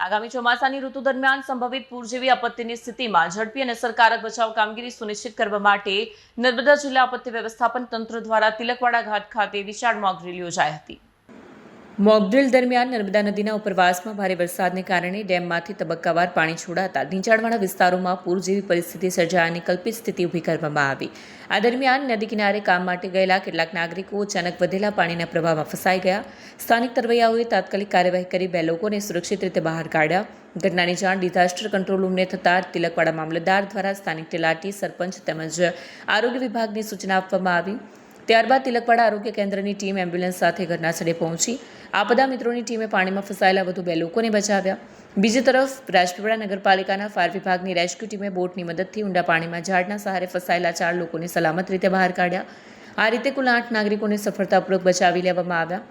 આગામી ચોમાસાની ઋતુ દરમિયાન સંભવિત પૂર જેવી આપત્તિની સ્થિતિમાં ઝડપી અને અસરકારક બચાવ કામગીરી સુનિશ્ચિત કરવા માટે નર્મદા જિલ્લા આપત્તિ વ્યવસ્થાપન તંત્ર દ્વારા તિલકવાડા ઘાટ ખાતે વિશાળ મોક ડ્રીલ યોજાઈ હતી। મોકડ્રીલ દરમિયાન નર્મદા નદીના ઉપરવાસમાં ભારે વરસાદને કારણે ડેમમાંથી તબક્કાવાર પાણી છોડાતા નીચાણવાળા વિસ્તારોમાં પૂર જેવી પરિસ્થિતિ સર્જાયાની કલ્પિત સ્થિતિ ઊભી કરવામાં આવી। આ દરમિયાન નદી કિનારે કામ માટે ગયેલા કેટલાક નાગરિકો અચાનક વધેલા પાણીના પ્રવાહમાં ફસાઈ ગયા। સ્થાનિક તરવૈયાઓએ તાત્કાલિક કાર્યવાહી કરી 2 લોકોને સુરક્ષિત રીતે બહાર કાઢ્યા। ઘટનાની જાણ ડિઝાસ્ટર કંટ્રોલ રૂમને થતાં તિલકવાડા મામલતદાર દ્વારા સ્થાનિક તલાટી, સરપંચ તેમજ આરોગ્ય વિભાગની સૂચના આપવામાં આવી। ત્યારબાદ તિલકવાડા આરોગ્ય કેન્દ્રની ટીમ એમ્બ્યુલન્સ સાથે ઘટના સ્થળે પહોંચી આપદા મિત્રોની ટીમે પાણીમાં ફસાયેલા વધુ 2 લોકોને બચાવ્યા। બીજી તરફ રાજપીપળા નગરપાલિકાના ફાયર વિભાગની રેસ્ક્યુ ટીમે બોટની મદદથી ઊંડા પાણીમાં ઝાડના સહારે ફસાયેલા 4 લોકોને સલામત રીતે બહાર કાઢ્યા। આ રીતે કુલ 8 નાગરિકોને સફળતાપૂર્વક બચાવી લેવામાં આવ્યા।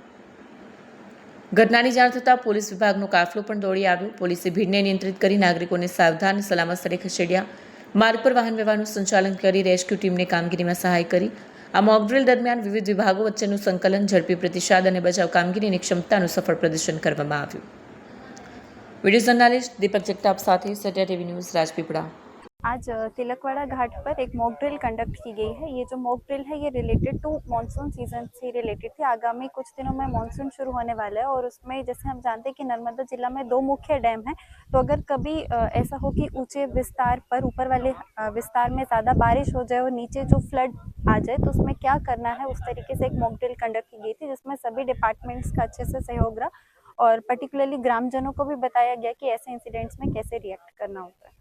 ઘટનાની જાણ થતાં પોલીસ વિભાગનો કાફલો પણ દોડી આવ્યો। પોલીસે ભીડને નિયંત્રિત કરી નાગરિકોને સાવધાન સલામત સ્થળે ખસેડ્યા। માર્ગ પર વાહન વ્યવહારનું સંચાલન કરી રેસ્ક્યુ ટીમને કામગીરીમાં સહાય કરી। આ મોકડ્રીલ દરમિયાન વિવિધ વિભાગો વચ્ચેનું સંકલન, ઝડપી પ્રતિસાદ અને બચાવ કામગીરીની ક્ષમતાનું સફળ પ્રદર્શન કરવામાં આવ્યું। वीडियो जर्नलिस्ट दीपक जगताप साथी सत्या टीवी न्यूज़ राजपीपला। आज तिलकवाड़ा घाट पर एक मॉक ड्रिल कंडक्ट की गई है। ये जो मॉक ड्रिल है ये रिलेटेड टू मानसून सीजन से रिलेटेड थी। आगामी कुछ दिनों में मानसून शुरू होने वाला है और उसमें जैसे हम जानते हैं कि नर्मदा जिला में 2 मुख्य डैम हैं, तो अगर कभी ऐसा हो कि ऊंचे विस्तार पर ऊपर वाले विस्तार में ज़्यादा बारिश हो जाए और नीचे जो फ्लड आ जाए तो उसमें क्या करना है, उस तरीके से एक मॉक ड्रिल कंडक्ट की गई थी जिसमें सभी डिपार्टमेंट्स का अच्छे से सहयोग रहा और पर्टिकुलरली ग्रामजनों को भी बताया गया कि ऐसे इंसिडेंट्स में कैसे रिएक्ट करना होता है।